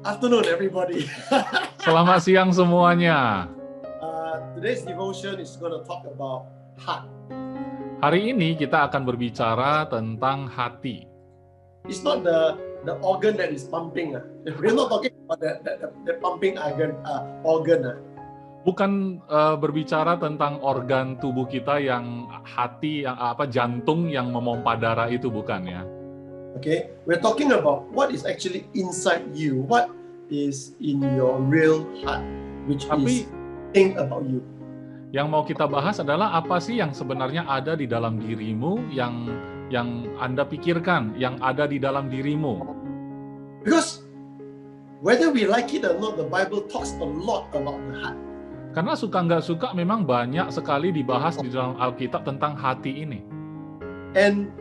Afternoon, everybody. Selamat siang semuanya. Today's devotion is going to talk about heart. Hari ini kita akan berbicara tentang hati. It's not the organ that is pumping. We're not talking about the pumping organ. Bukan berbicara tentang organ tubuh kita yang hati, yang jantung yang memompa darah itu, bukan ya. Okay, we're talking about what is actually inside you, what is in your real heart, which is think about you. Yang mau kita bahas adalah apa sih yang sebenarnya ada di dalam dirimu, yang Anda pikirkan, yang ada di dalam dirimu. Because whether we like it or not, the Bible talks a lot about the heart. Karena suka nggak suka memang banyak sekali dibahas di dalam Alkitab tentang hati ini. And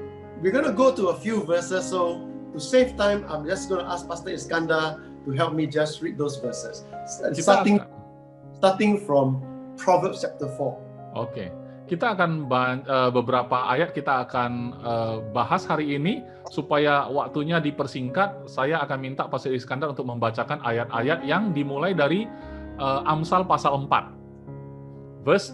we're going to go to a few verses, so to save time, I'm just going to ask Pastor Iskandar to help me just read those verses. Starting from Proverbs chapter 4. Oke. Kita akan beberapa ayat kita akan bahas hari ini supaya waktunya dipersingkat. Saya akan minta Pastor Iskandar untuk membacakan ayat-ayat yang dimulai dari Amsal pasal 4. Verse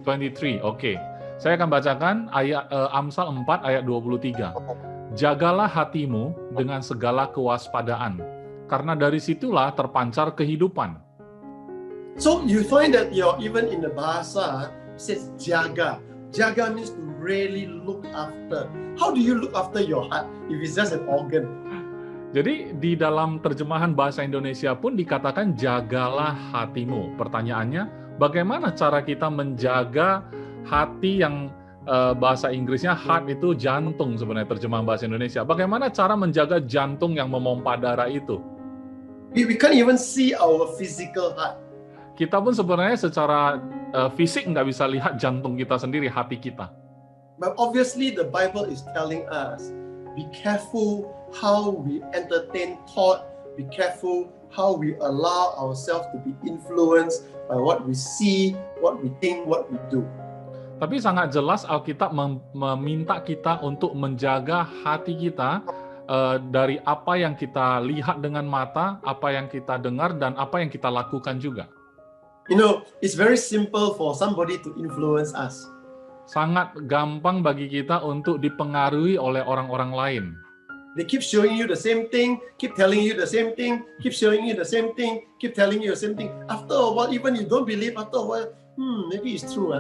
23. Oke. Saya akan bacakan ayat Amsal 4 ayat 23. Jagalah hatimu dengan segala kewaspadaan, karena dari situlah terpancar kehidupan. So you find that even in the bahasa it says jaga. Jaga means to really look after. How do you look after your heart if it's just an organ? Jadi di dalam terjemahan bahasa Indonesia pun dikatakan jagalah hatimu. Pertanyaannya, bagaimana cara kita menjaga hati yang bahasa Inggrisnya heart itu jantung sebenarnya terjemahan bahasa Indonesia. Bagaimana cara menjaga jantung yang memompa darah itu? We can't even see our physical heart. Kita pun sebenarnya secara fisik nggak bisa lihat jantung kita sendiri, hati kita. But obviously the Bible is telling us, be careful how we entertain thought, be careful how we allow ourselves to be influenced by what we see, what we think, what we do. Tapi sangat jelas Alkitab meminta kita untuk menjaga hati kita dari apa yang kita lihat dengan mata, apa yang kita dengar, dan apa yang kita lakukan juga. You know, it's very simple for somebody to influence us. Sangat gampang bagi kita untuk dipengaruhi oleh orang-orang lain. They keep showing you the same thing, keep telling you the same thing, keep showing you the same thing, keep telling you the same thing. After a while, even you don't believe, after a while, maybe it's true.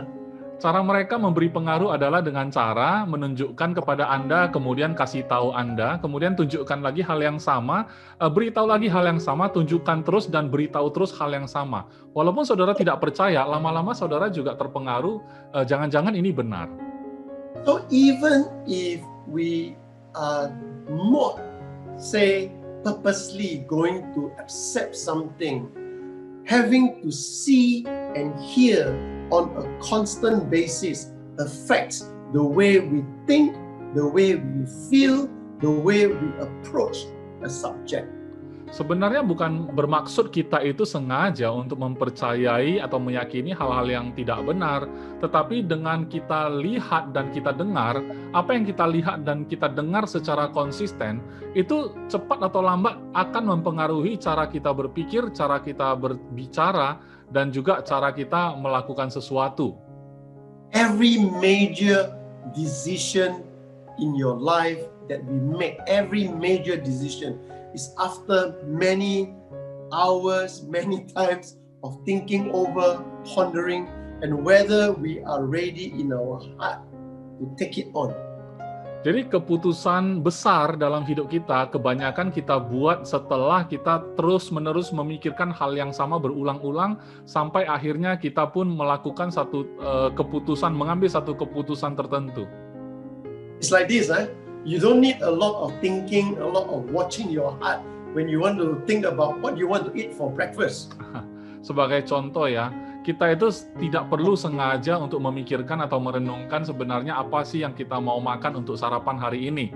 Cara mereka memberi pengaruh adalah dengan cara menunjukkan kepada Anda, kemudian kasih tahu Anda, kemudian tunjukkan lagi hal yang sama, beritahu lagi hal yang sama, tunjukkan terus dan beritahu terus hal yang sama. Walaupun saudara tidak percaya, lama-lama saudara juga terpengaruh, jangan-jangan ini benar. So even if we are not, say, purposely going to accept something, having to see and hear on a constant basis affects the way we think, the way we feel, the way we approach a subject. Sebenarnya bukan bermaksud kita itu sengaja untuk mempercayai atau meyakini hal-hal yang tidak benar, tetapi dengan kita lihat dan kita dengar, apa yang kita lihat dan kita dengar secara konsisten, itu cepat atau lambat akan mempengaruhi cara kita berpikir, cara kita berbicara, dan juga cara kita melakukan sesuatu. Every major decision in your life that we make, every major decision is after many hours, many times of thinking over, pondering, and whether we are ready in our heart to take it on. Jadi keputusan besar dalam hidup kita kebanyakan kita buat setelah kita terus-menerus memikirkan hal yang sama berulang-ulang sampai akhirnya kita pun melakukan satu keputusan, mengambil satu keputusan tertentu. It's like this, you don't need a lot of thinking, a lot of watching your heart when you want to think about what you want to eat for breakfast. Sebagai contoh ya, kita itu tidak perlu sengaja untuk memikirkan atau merenungkan sebenarnya apa sih yang kita mau makan untuk sarapan hari ini.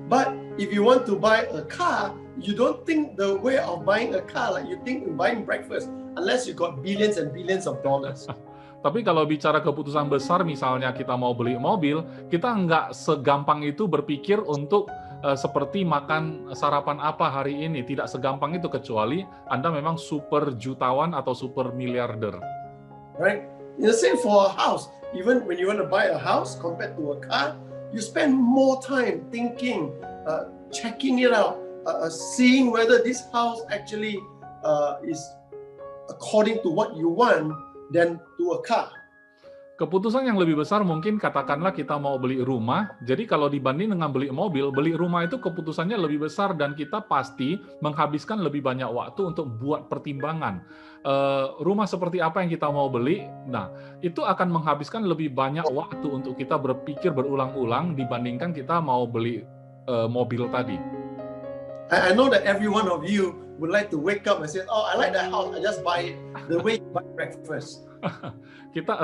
But if you want to buy a car, you don't think the way of buying a car like you think in buying breakfast, unless you got billions and billions of dollars. Tapi kalau bicara keputusan besar, misalnya kita mau beli mobil, kita nggak segampang itu berpikir untuk seperti makan sarapan apa hari ini. Tidak segampang itu kecuali Anda memang super jutawan atau super miliarder. Right? In the same for a house. Even when you want to buy a house compared to a car, you spend more time thinking, checking it out, seeing whether this house actually is according to what you want than to a car. Keputusan yang lebih besar mungkin katakanlah kita mau beli rumah. Jadi kalau dibanding dengan beli mobil, beli rumah itu keputusannya lebih besar dan kita pasti menghabiskan lebih banyak waktu untuk buat pertimbangan. Rumah seperti apa yang kita mau beli, nah itu akan menghabiskan lebih banyak waktu untuk kita berpikir berulang-ulang dibandingkan kita mau beli mobil tadi. I know that every one of you would like to wake up and say, "Oh, I like that house. I just buy it." The way you buy breakfast.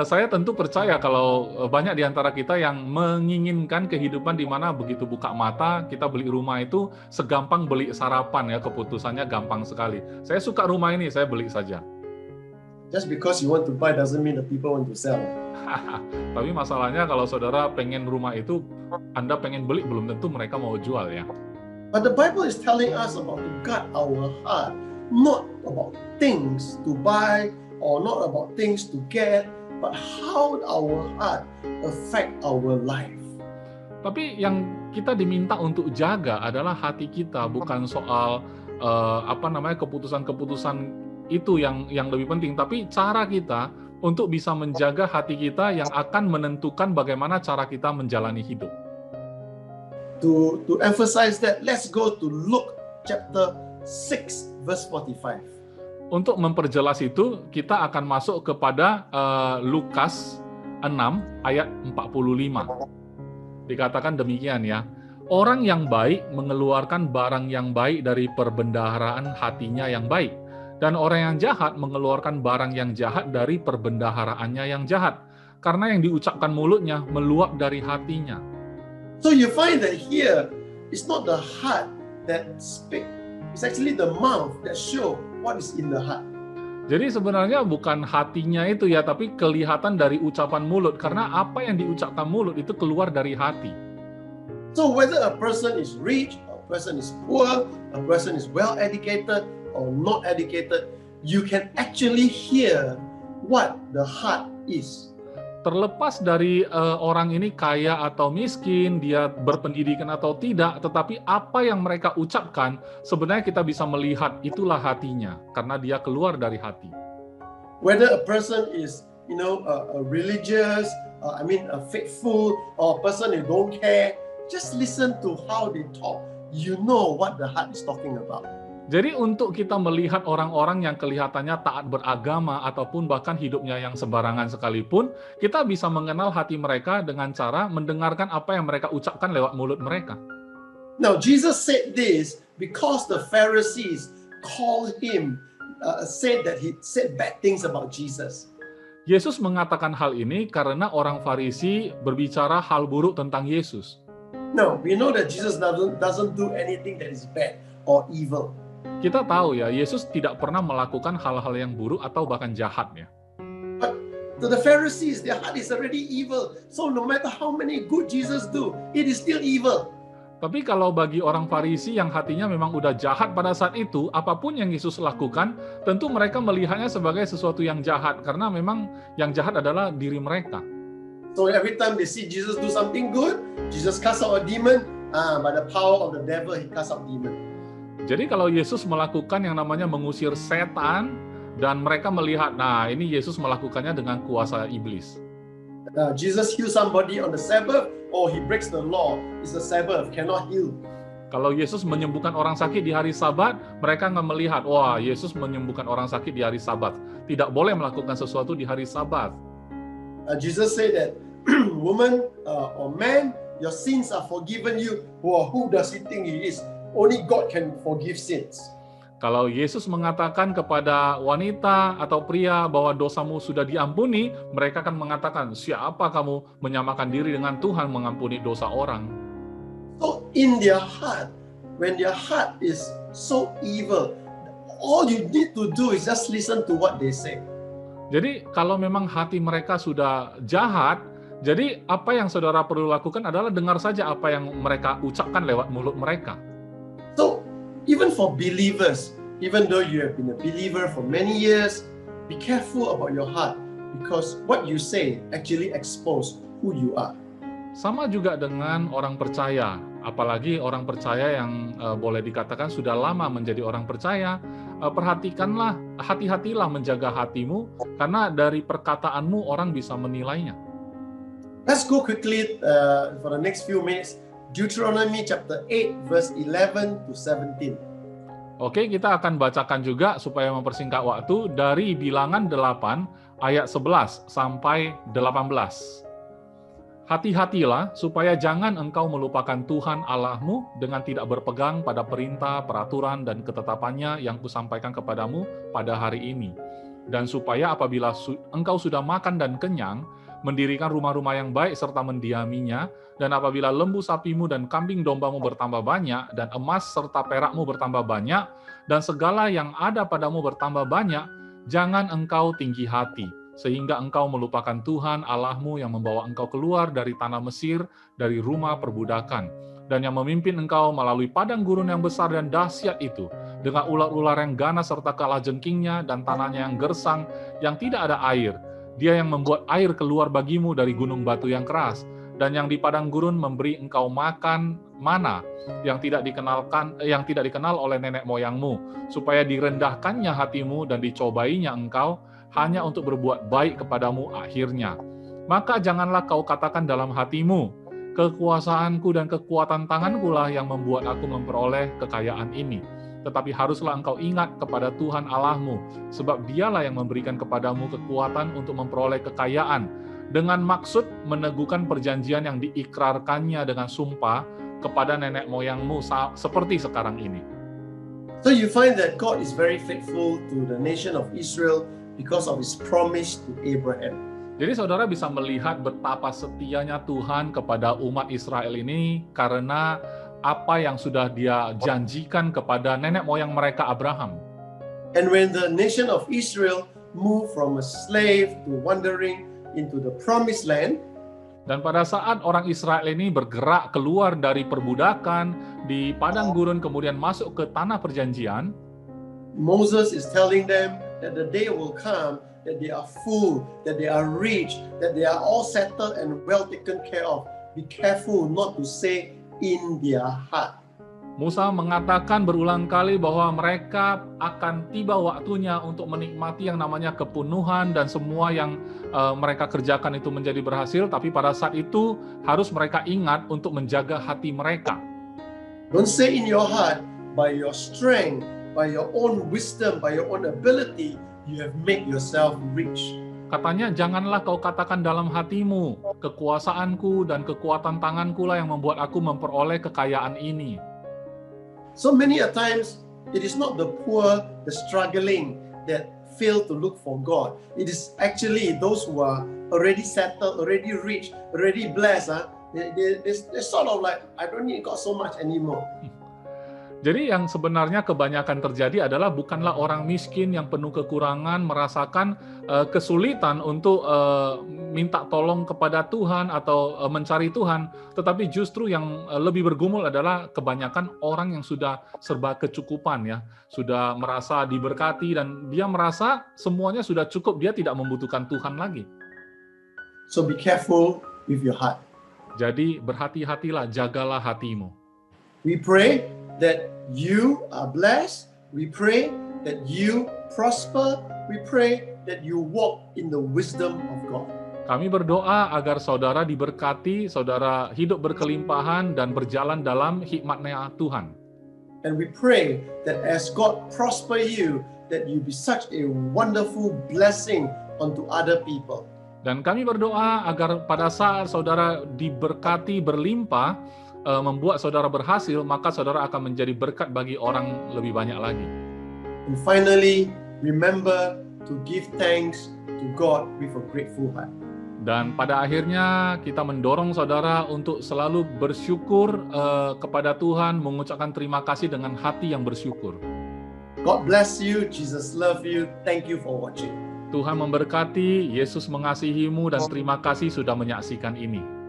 Saya tentu percaya kalau banyak di antara kita yang menginginkan kehidupan di mana begitu buka mata kita beli rumah itu segampang beli sarapan ya, keputusannya gampang sekali. Saya suka rumah ini, saya beli saja. Just because you want to buy doesn't mean that people want to sell. Tapi masalahnya kalau saudara pengen rumah itu, Anda pengen beli, belum tentu mereka mau jual ya. But the Bible is telling us about to guard our heart, not about things to buy or not about things to get, but how our heart affect our life. Tapi yang kita diminta untuk jaga adalah hati kita, bukan soal keputusan-keputusan itu yang lebih penting, tapi cara kita untuk bisa menjaga hati kita yang akan menentukan bagaimana cara kita menjalani hidup. To emphasize that, let's go to Luke chapter 6 verse 45. Untuk memperjelas itu, kita akan masuk kepada Lukas 6 ayat 45. Dikatakan demikian ya. Orang yang baik mengeluarkan barang yang baik dari perbendaharaan hatinya yang baik. Dan orang yang jahat mengeluarkan barang yang jahat dari perbendaharaannya yang jahat. Karena yang diucapkan mulutnya meluap dari hatinya. So you find that here, it's not the heart that speaks. It's actually the mouth that shows what is in the heart. Jadi sebenarnya bukan hatinya itu ya, tapi kelihatan dari ucapan mulut. Karena apa yang diucapkan mulut itu keluar dari hati. So whether a person is rich, a person is poor, a person is well educated or not educated, you can actually hear what the heart is. Terlepas dari orang ini kaya atau miskin, dia berpendidikan atau tidak, tetapi apa yang mereka ucapkan, sebenarnya kita bisa melihat itulah hatinya, karena dia keluar dari hati. Whether a person is, a religious, a faithful, or a person who don't care, just listen to how they talk. You know what the heart is talking about. Jadi untuk kita melihat orang-orang yang kelihatannya taat beragama ataupun bahkan hidupnya yang sembarangan sekalipun, kita bisa mengenal hati mereka dengan cara mendengarkan apa yang mereka ucapkan lewat mulut mereka. Now Jesus said this because the Pharisees called him, said that he said bad things about Jesus. Yesus mengatakan hal ini karena orang Farisi berbicara hal buruk tentang Yesus. Now we know that Jesus doesn't do anything that is bad or evil. Kita tahu ya, Yesus tidak pernah melakukan hal-hal yang buruk atau bahkan jahat ya. But to the Pharisees, their heart is already evil. So no matter how many good Jesus do, it is still evil. Tapi kalau bagi orang Farisi yang hatinya memang udah jahat pada saat itu, apapun yang Yesus lakukan, tentu mereka melihatnya sebagai sesuatu yang jahat. Karena memang yang jahat adalah diri mereka. So every time they see Jesus do something good, Jesus cast out a demon. By the power of the devil, he cast out demon. Jadi kalau Yesus melakukan yang namanya mengusir setan, dan mereka melihat, nah ini Yesus melakukannya dengan kuasa iblis. Jesus heal somebody on the Sabbath, or he breaks the law. It's the Sabbath, cannot heal. Kalau Yesus menyembuhkan orang sakit di hari Sabat, mereka nggak melihat, wah Yesus menyembuhkan orang sakit di hari Sabat. Tidak boleh melakukan sesuatu di hari Sabat. Jesus said that, woman or man, your sins are forgiven you. Well, who does he think he is? Only God can forgive sins. Kalau Yesus mengatakan kepada wanita atau pria bahwa dosamu sudah diampuni, mereka akan mengatakan, siapa kamu menyamakan diri dengan Tuhan mengampuni dosa orang? So in their heart, when their heart is so evil, all you need to do is just listen to what they say. Jadi kalau memang hati mereka sudah jahat, Jadi apa yang saudara perlu lakukan adalah dengar saja apa yang mereka ucapkan lewat mulut mereka. So, even for believers, even though you have been a believer for many years, be careful about your heart because what you say actually expose who you are. Sama juga dengan orang percaya, apalagi orang percaya yang boleh dikatakan sudah lama menjadi orang percaya. Perhatikanlah, hati-hatilah menjaga hatimu, karena dari perkataanmu orang bisa menilainya. Let's go quickly for the next few minutes. Deuteronomy chapter 8 verse 11 to 17. Oke, kita akan bacakan juga supaya mempersingkat waktu dari Bilangan 8 ayat 11 sampai 18. Hati-hatilah supaya jangan engkau melupakan Tuhan Allahmu dengan tidak berpegang pada perintah, peraturan, dan ketetapannya yang kusampaikan kepadamu pada hari ini. Dan supaya apabila engkau sudah makan dan kenyang, mendirikan rumah-rumah yang baik serta mendiaminya, dan apabila lembu sapimu dan kambing dombamu bertambah banyak, dan emas serta perakmu bertambah banyak, dan segala yang ada padamu bertambah banyak, jangan engkau tinggi hati, sehingga engkau melupakan Tuhan Allahmu yang membawa engkau keluar dari tanah Mesir, dari rumah perbudakan, dan yang memimpin engkau melalui padang gurun yang besar dan dahsyat itu, dengan ular-ular yang ganas serta kalajengkingnya, dan tanahnya yang gersang, yang tidak ada air. Dia yang membuat air keluar bagimu dari gunung batu yang keras, dan yang di padang gurun memberi engkau makan mana yang tidak dikenal oleh nenek moyangmu, supaya direndahkannya hatimu dan dicobainya engkau, hanya untuk berbuat baik kepadamu akhirnya. Maka janganlah kau katakan dalam hatimu, kekuasaanku dan kekuatan tanganku lah yang membuat aku memperoleh kekayaan ini. Tetapi haruslah engkau ingat kepada Tuhan Allahmu, sebab dialah yang memberikan kepadamu kekuatan untuk memperoleh kekayaan, dengan maksud meneguhkan perjanjian yang diikrarkannya dengan sumpah kepada nenek moyangmu seperti sekarang ini. So you find that God is very faithful to the nation of Israel because of his promise to Abraham. Jadi saudara bisa melihat betapa setianya Tuhan kepada umat Israel ini karena apa yang sudah dia janjikan kepada nenek moyang mereka Abraham. And when the nation of Israel moved from a slave to wandering into the promised land, dan pada saat orang Israel ini bergerak keluar dari perbudakan di padang gurun kemudian masuk ke tanah perjanjian, Moses is telling them that the day will come that they are full, that they are rich, that they are all settled and well taken care of. Be careful not to say in their heart. Musa mengatakan berulang kali bahwa mereka akan tiba waktunya untuk menikmati yang namanya kepenuhan dan semua yang mereka kerjakan itu menjadi berhasil, tapi pada saat itu harus mereka ingat untuk menjaga hati mereka. Don't say in your heart, by your strength, by your own wisdom, by your own ability, you have made yourself rich. Katanya, janganlah kau katakan dalam hatimu, kekuasaanku dan kekuatan tanganku lah yang membuat aku memperoleh kekayaan ini. So many a times, it is not the poor, the struggling that fail to look for God. It is actually those who are already settled, already rich, already blessed. They're sort of like, I don't need God so much anymore. Jadi yang sebenarnya kebanyakan terjadi adalah bukanlah orang miskin yang penuh kekurangan merasakan kesulitan untuk minta tolong kepada Tuhan atau mencari Tuhan, tetapi justru yang lebih bergumul adalah kebanyakan orang yang sudah serba kecukupan ya, sudah merasa diberkati dan dia merasa semuanya sudah cukup, dia tidak membutuhkan Tuhan lagi. So be careful with your heart. Jadi berhati-hatilah, jagalah hatimu. We pray that you are blessed. We pray that you prosper. We pray that you walk in the wisdom of God. Kami berdoa agar saudara diberkati, saudara hidup berkelimpahan dan berjalan dalam hikmat-Nya Tuhan. And we pray that as God prosper you, that you be such a wonderful blessing unto other people. Dan kami berdoa agar pada saat saudara diberkati berlimpah, membuat saudara berhasil, maka saudara akan menjadi berkat bagi orang lebih banyak lagi. And finally, remember to give thanks to God with a grateful heart. Dan pada akhirnya kita mendorong saudara untuk selalu bersyukur kepada Tuhan, mengucapkan terima kasih dengan hati yang bersyukur. God bless you. Jesus love you. Thank you for watching. Tuhan memberkati, Yesus mengasihimu, dan terima kasih sudah menyaksikan ini.